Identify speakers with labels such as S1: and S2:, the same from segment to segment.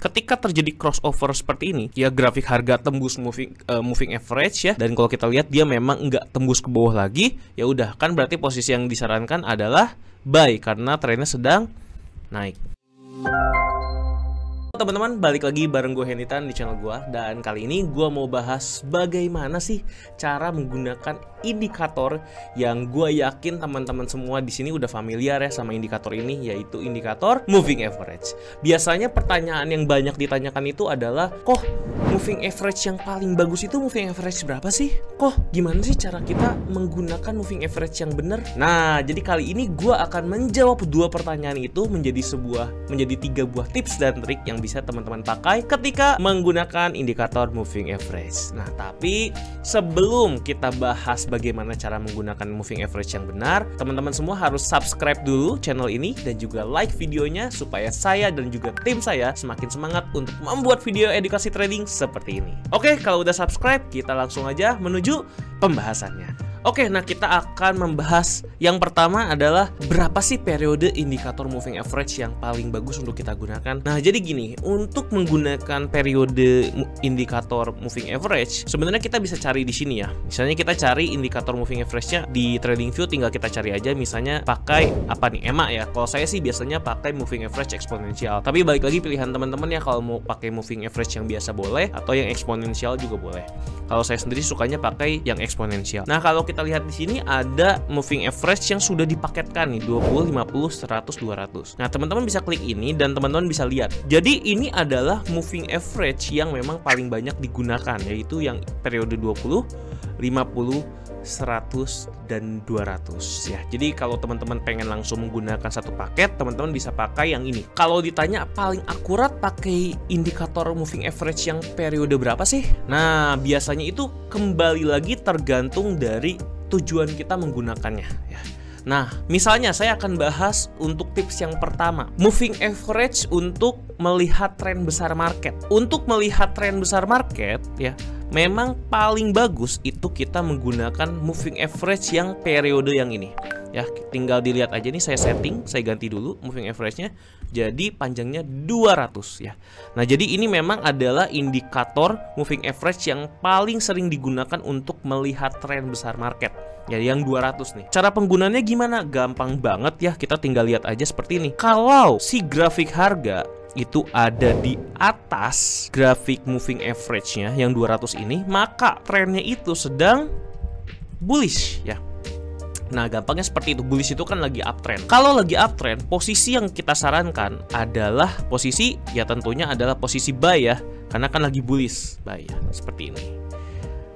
S1: ketika terjadi crossover seperti ini, ya grafik harga tembus moving average ya, dan kalau kita lihat dia memang nggak tembus ke bawah lagi, ya udah kan berarti posisi yang disarankan adalah buy karena trennya sedang naik. Teman-teman, balik lagi bareng gue Henitan di channel gue, dan kali ini gue mau bahas bagaimana sih cara menggunakan indikator yang gue yakin teman-teman semua di sini udah familiar ya sama indikator ini, yaitu indikator moving average. Biasanya pertanyaan yang banyak ditanyakan itu adalah, kok moving average yang paling bagus itu moving average berapa sih? Kok gimana sih cara kita menggunakan moving average yang benar? Nah, jadi kali ini gue akan menjawab dua pertanyaan itu menjadi 3 buah tips dan trik yang bisa teman-teman pakai ketika menggunakan indikator moving average. Nah, tapi sebelum kita bahas bagaimana cara menggunakan moving average yang benar, teman-teman semua harus subscribe dulu channel ini dan juga like videonya supaya saya dan juga tim saya semakin semangat untuk membuat video edukasi trading seperti ini. Oke, kalau udah subscribe, kita langsung aja menuju pembahasannya. Oke, nah kita akan membahas yang pertama adalah berapa sih periode indikator moving average yang paling bagus untuk kita gunakan. Nah, jadi gini, untuk menggunakan periode indikator moving average, sebenarnya kita bisa cari di sini ya. Misalnya kita cari indikator moving average-nya di TradingView, tinggal kita cari aja misalnya pakai apa nih, EMA ya. Kalau saya sih biasanya pakai moving average eksponensial. Tapi balik lagi pilihan teman-teman ya, kalau mau pakai moving average yang biasa boleh atau yang eksponensial juga boleh. Kalau saya sendiri sukanya pakai yang eksponensial. Nah, kalau kita lihat di sini ada moving average yang sudah dipaketkan nih 20, 50, 100, 200. Nah, teman-teman bisa klik ini dan teman-teman bisa lihat. Jadi ini adalah moving average yang memang paling banyak digunakan, yaitu yang periode 20, 50, 100 dan 200 ya. Jadi kalau teman-teman pengen langsung menggunakan satu paket, teman-teman bisa pakai yang ini. Kalau ditanya paling akurat pakai indikator moving average yang periode berapa sih? Nah, biasanya itu kembali lagi tergantung dari tujuan kita menggunakannya ya. Nah, misalnya saya akan bahas untuk tips yang pertama, moving average untuk melihat tren besar market. Untuk melihat tren besar market ya, memang paling bagus itu kita menggunakan moving average yang periode yang ini. Ya, tinggal dilihat aja nih, saya setting, saya ganti dulu moving average-nya jadi panjangnya 200 ya. Nah, jadi ini memang adalah indikator moving average yang paling sering digunakan untuk melihat tren besar market. Ya, yang 200 nih. Cara penggunaannya gimana? Gampang banget ya. Kita tinggal lihat aja seperti ini. Kalau si grafik harga itu ada di atas grafik moving average-nya yang 200 ini, maka trennya itu sedang bullish ya. Nah, gampangnya seperti itu. Bullish itu kan lagi uptrend. Kalau lagi uptrend, posisi yang kita sarankan adalah posisi, ya tentunya adalah posisi buy ya, karena kan lagi bullish buy ya, seperti ini.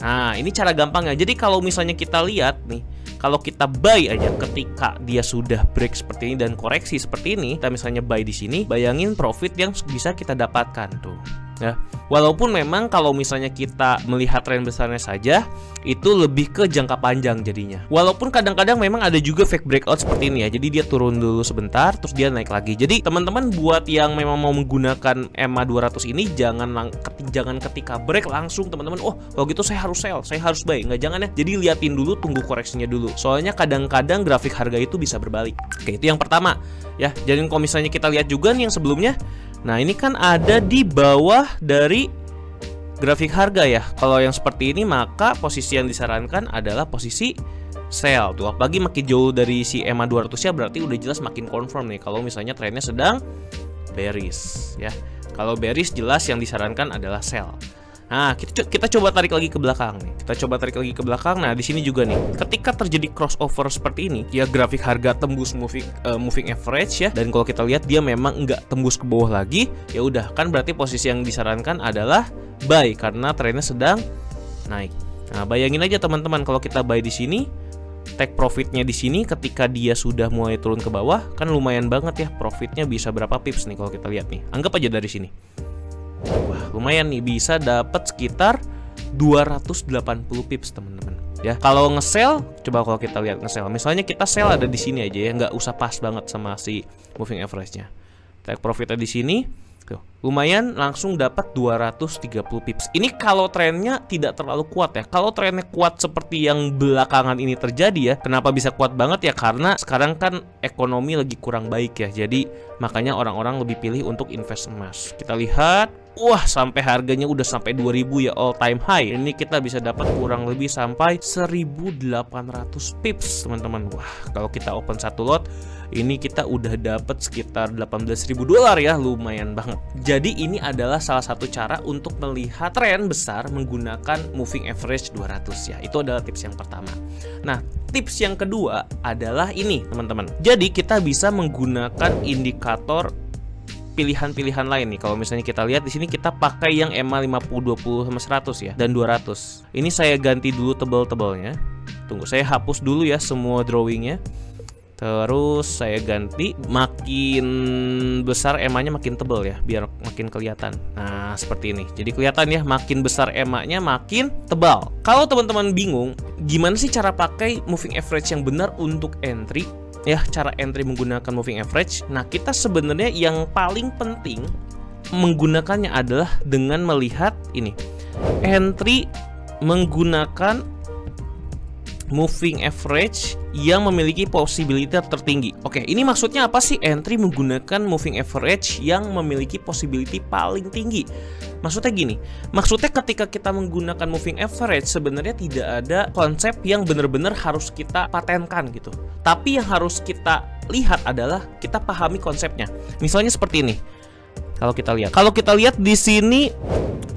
S1: Nah, ini cara gampangnya. Jadi kalau misalnya kita lihat nih, kalau kita buy aja ketika dia sudah break seperti ini dan koreksi seperti ini, kita misalnya buy di sini, bayangin profit yang bisa kita dapatkan tuh. Ya, walaupun memang kalau misalnya kita melihat tren besarnya saja, itu lebih ke jangka panjang jadinya. Walaupun kadang-kadang memang ada juga fake breakout seperti ini ya. Jadi dia turun dulu sebentar, terus dia naik lagi. Jadi teman-teman buat yang memang mau menggunakan EMA 200 ini, jangan ketika break langsung teman-teman, oh kalau gitu saya harus sell, saya harus buy. Nggak, jangan ya. Jadi liatin dulu, tunggu koreksinya dulu. Soalnya kadang-kadang grafik harga itu bisa berbalik. Oke, itu yang pertama ya. Jadi kalau misalnya kita lihat juga nih yang sebelumnya, nah ini kan ada di bawah dari grafik harga ya. Kalau yang seperti ini maka posisi yang disarankan adalah posisi sell tuh. Apalagi makin jauh dari si EMA 200 ya, berarti udah jelas makin confirm nih kalau misalnya trennya sedang bearish ya. Kalau bearish jelas yang disarankan adalah sell. Nah, kita coba tarik lagi ke belakang nih. Kita coba tarik lagi ke belakang. Nah, di sini juga nih, ketika terjadi crossover seperti ini, ya grafik harga tembus moving average ya. Dan kalau kita lihat dia memang nggak tembus ke bawah lagi, ya udah kan berarti posisi yang disarankan adalah buy karena trennya sedang naik. Nah, bayangin aja teman-teman kalau kita buy di sini, take profitnya di sini ketika dia sudah mulai turun ke bawah, kan lumayan banget ya. Profitnya bisa berapa pips nih kalau kita lihat nih. Anggap aja dari sini. Wah, lumayan nih, bisa dapat sekitar 280 pips teman-teman ya. Kalau nge-sell, coba kalau kita lihat nge-sell, misalnya kita sell ada di sini aja ya, nggak usah pas banget sama si moving average-nya. Take profitnya di sini, Tuh, lumayan langsung dapat 230 pips. Ini kalau trennya tidak terlalu kuat ya. Kalau trennya kuat seperti yang belakangan ini terjadi ya. Kenapa bisa kuat banget ya? Karena sekarang kan ekonomi lagi kurang baik ya. Jadi makanya orang-orang lebih pilih untuk invest emas. Kita lihat, wah sampai harganya udah sampai 2000 ya, all time high. Ini kita bisa dapat kurang lebih sampai 1800 pips teman-teman. Wah, kalau kita open satu lot ini kita udah dapat sekitar 18.000 dolar ya, lumayan banget. Jadi ini adalah salah satu cara untuk melihat tren besar menggunakan moving average 200 ya. Itu adalah tips yang pertama. Nah, tips yang kedua adalah ini teman-teman. Jadi kita bisa menggunakan indikator pilihan-pilihan lain nih. Kalau misalnya kita lihat di sini kita pakai yang EMA 50, 20 sama 100 ya, dan 200. Ini saya ganti dulu tebal-tebalnya. Tunggu, saya hapus dulu ya semua drawingnya. Terus saya ganti, makin besar EMA-nya makin tebal ya, biar makin kelihatan. Nah, seperti ini. Jadi kelihatan ya, makin besar EMA-nya makin tebal. Kalau teman-teman bingung, gimana sih cara pakai moving average yang benar untuk entry? Ya, cara entry menggunakan moving average. Nah, kita sebenarnya yang paling penting menggunakannya adalah dengan melihat ini. Entry menggunakan moving average yang memiliki possibility tertinggi. Oke, ini maksudnya apa sih entry menggunakan moving average yang memiliki possibility paling tinggi? Maksudnya gini, maksudnya ketika kita menggunakan moving average sebenarnya tidak ada konsep yang benar-benar harus kita patenkan gitu. Tapi yang harus kita lihat adalah kita pahami konsepnya. Misalnya seperti ini. Kalau kita lihat di sini,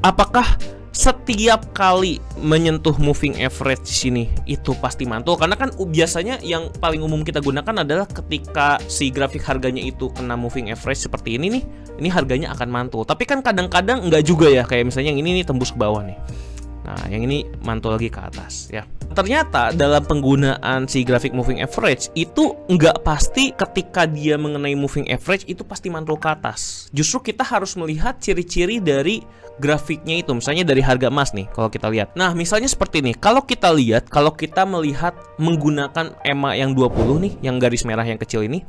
S1: apakah setiap kali menyentuh moving average di sini itu pasti mantul? Karena kan biasanya yang paling umum kita gunakan adalah ketika si grafik harganya itu kena moving average seperti ini nih, ini harganya akan mantul. Tapi kan kadang-kadang enggak juga ya, kayak misalnya yang ini nih tembus ke bawah nih. Nah, yang ini mantul lagi ke atas ya. Ternyata dalam penggunaan si grafik moving average itu nggak pasti ketika dia mengenai moving average itu pasti mantul ke atas. Justru kita harus melihat ciri-ciri dari grafiknya itu. Misalnya dari harga emas nih, kalau kita lihat. Nah, misalnya seperti ini. Kalau kita melihat menggunakan EMA yang 20 nih, yang garis merah yang kecil ini.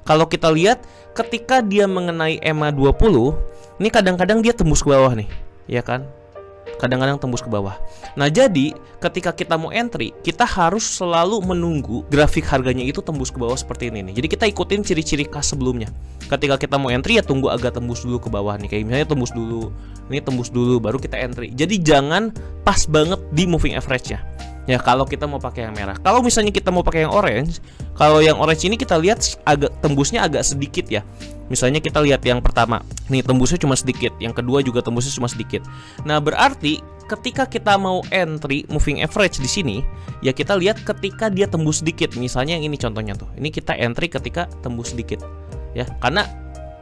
S1: Kalau kita lihat ketika dia mengenai EMA 20, ini kadang-kadang dia tembus ke bawah nih, ya kan? Kadang-kadang tembus ke bawah. Nah, jadi ketika kita mau entry, kita harus selalu menunggu grafik harganya itu tembus ke bawah seperti ini nih. Jadi kita ikutin ciri-ciri khas sebelumnya. Ketika kita mau entry ya tunggu agak tembus dulu ke bawah nih. Kayak misalnya tembus dulu, ini tembus dulu baru kita entry. Jadi jangan pas banget di moving average-nya. Ya, kalau kita mau pakai yang merah. Kalau misalnya kita mau pakai yang orange, kalau yang orange ini kita lihat tembusnya agak sedikit ya. Misalnya kita lihat yang pertama, nih tembusnya cuma sedikit, yang kedua juga tembusnya cuma sedikit. Nah, berarti ketika kita mau entry moving average di sini, ya kita lihat ketika dia tembus sedikit. Misalnya yang ini contohnya tuh. Ini kita entry ketika tembus sedikit. Ya, karena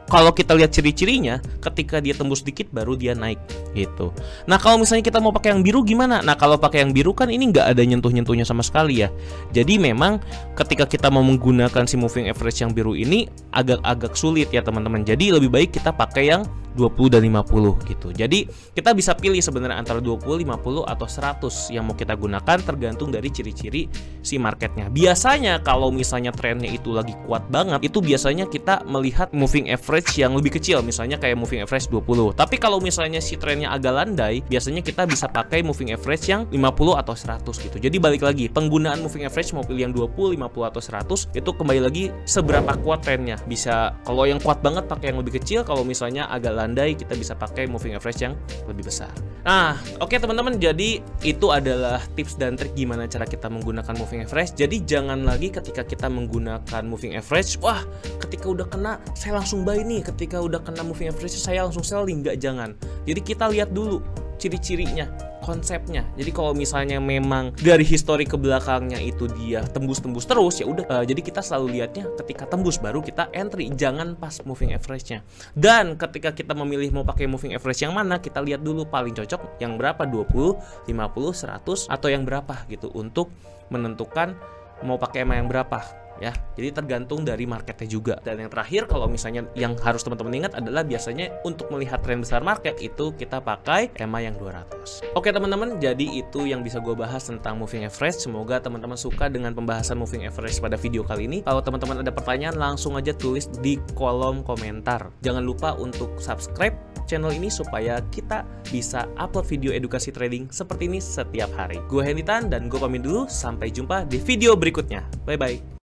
S1: kalau kita lihat ciri-cirinya, ketika dia tembus sedikit baru dia naik gitu. Nah, kalau misalnya kita mau pakai yang biru gimana? Nah, kalau pakai yang biru kan ini nggak ada nyentuh-nyentuhnya sama sekali ya. Jadi memang ketika kita mau menggunakan si moving average yang biru ini agak-agak sulit ya teman-teman. Jadi lebih baik kita pakai yang 20 dan 50 gitu. Jadi kita bisa pilih sebenarnya antara 20, 50 atau 100 yang mau kita gunakan tergantung dari ciri-ciri si marketnya. Biasanya kalau misalnya trennya itu lagi kuat banget, itu biasanya kita melihat moving average yang lebih kecil, misalnya kayak moving average 20. Tapi kalau misalnya si trennya agak landai, biasanya kita bisa pakai moving average yang 50 atau 100 gitu. Jadi balik lagi, penggunaan moving average mau pilih yang 20, 50 atau 100 itu kembali lagi seberapa kuat trennya. Bisa kalau yang kuat banget pakai yang lebih kecil, kalau misalnya agak landai kita bisa pakai moving average yang lebih besar. Nah, oke teman-teman, jadi itu adalah tips dan trik gimana cara kita menggunakan moving average. Jadi jangan lagi ketika kita menggunakan moving average, wah ketika udah kena saya langsung buy nih, ketika udah kena moving average saya langsung selling. Nggak, jangan. Jadi kita lihat dulu ciri-cirinya, konsepnya. Jadi kalau misalnya memang dari histori ke belakangnya itu dia tembus-tembus terus, ya udah. Jadi kita selalu lihatnya ketika tembus baru kita entry, jangan pas moving average-nya. Dan ketika kita memilih mau pakai moving average yang mana, kita lihat dulu paling cocok yang berapa, 20, 50, 100 atau yang berapa gitu untuk menentukan mau pakai EMA yang berapa. ya. Jadi tergantung dari marketnya juga. Dan yang terakhir, kalau misalnya yang harus teman-teman ingat adalah biasanya untuk melihat tren besar market itu kita pakai EMA yang 200. Oke teman-teman, jadi itu yang bisa gue bahas tentang moving average. Semoga teman-teman suka dengan pembahasan moving average pada video kali ini. Kalau teman-teman ada pertanyaan, langsung aja tulis di kolom komentar. Jangan lupa untuk subscribe channel ini supaya kita bisa upload video edukasi trading seperti ini setiap hari. Gue Henny Tan dan gue pamit dulu, sampai jumpa di video berikutnya. Bye-bye.